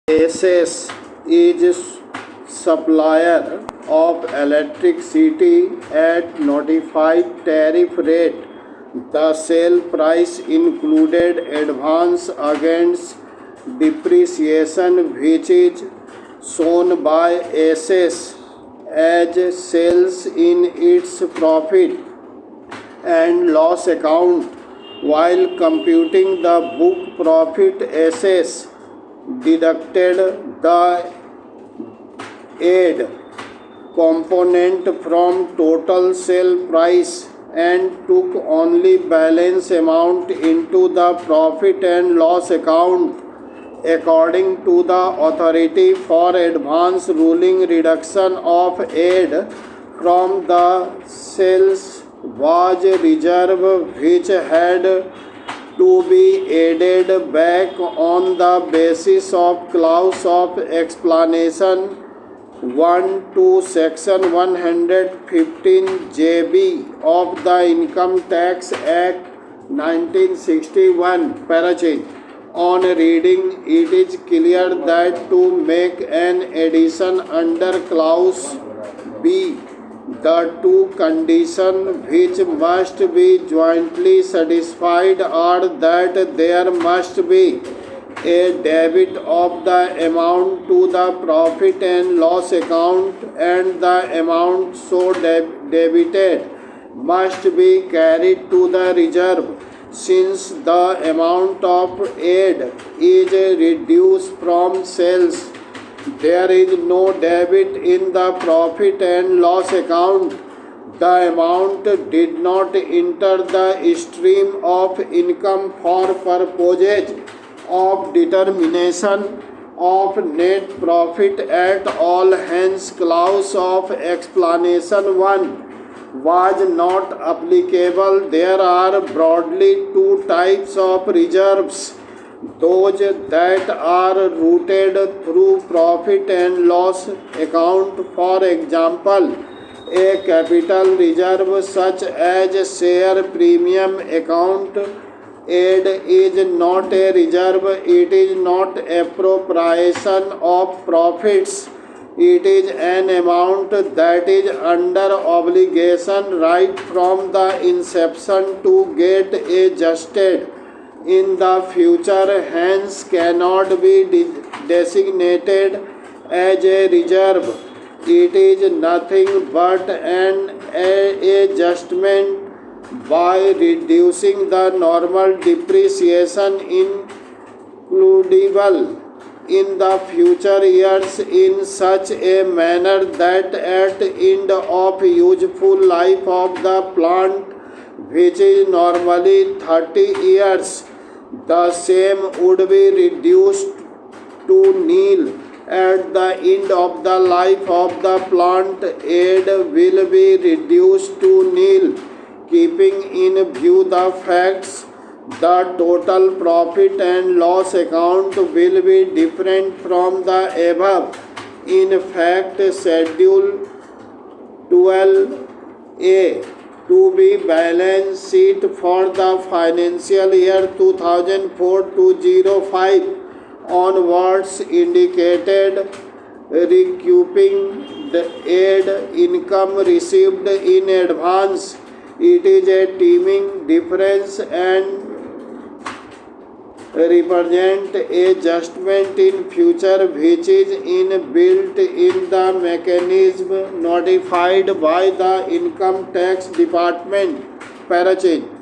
SS is supplier of electricity at notified tariff rate. The sale price included advance against depreciation, which is shown by SS as sales in its profit and loss account. While computing the book profit, SS deducted the aid component from total sale price and took only balance amount into the profit and loss account. According to the authority for advance ruling, reduction of aid from the sales was reserve which had to be added back on the basis of clause of explanation 1 to section 115 JB of the Income Tax Act 1961. Parachene. On reading, it is clear that to make an addition under clause B, the two conditions which must be jointly satisfied are that there must be a debit of the amount to the profit and loss account, and the amount so debited must be carried to the reserve. Since the amount of aid is reduced from sales, there is no debit in the profit and loss account. The amount did not enter the stream of income for purposes of determination of net profit at all. Hence, clause of explanation 1 was not applicable. There are broadly two types of reserves: those that are routed through profit and loss account. For example, a capital reserve such as share premium account. Aid is not a reserve, it is not appropriation of profits. It is an amount that is under obligation right from the inception to get adjusted in the future, hence cannot be designated as a reserve. It is nothing but an adjustment by reducing the normal depreciation includable in the future years in such a manner that at end of useful life of the plant, which is normally 30 years, the same would be reduced to nil. At the end of the life of the plant, aid will be reduced to nil. Keeping in view the facts, the total profit and loss account will be different from the above. In fact, Schedule 12A to be balance sheet for the financial year 2004-05 onwards indicated recouping the aid income received in advance. It is a teeming difference and represent adjustment in future which is inbuilt in the mechanism notified by the Income Tax Department. Parachene.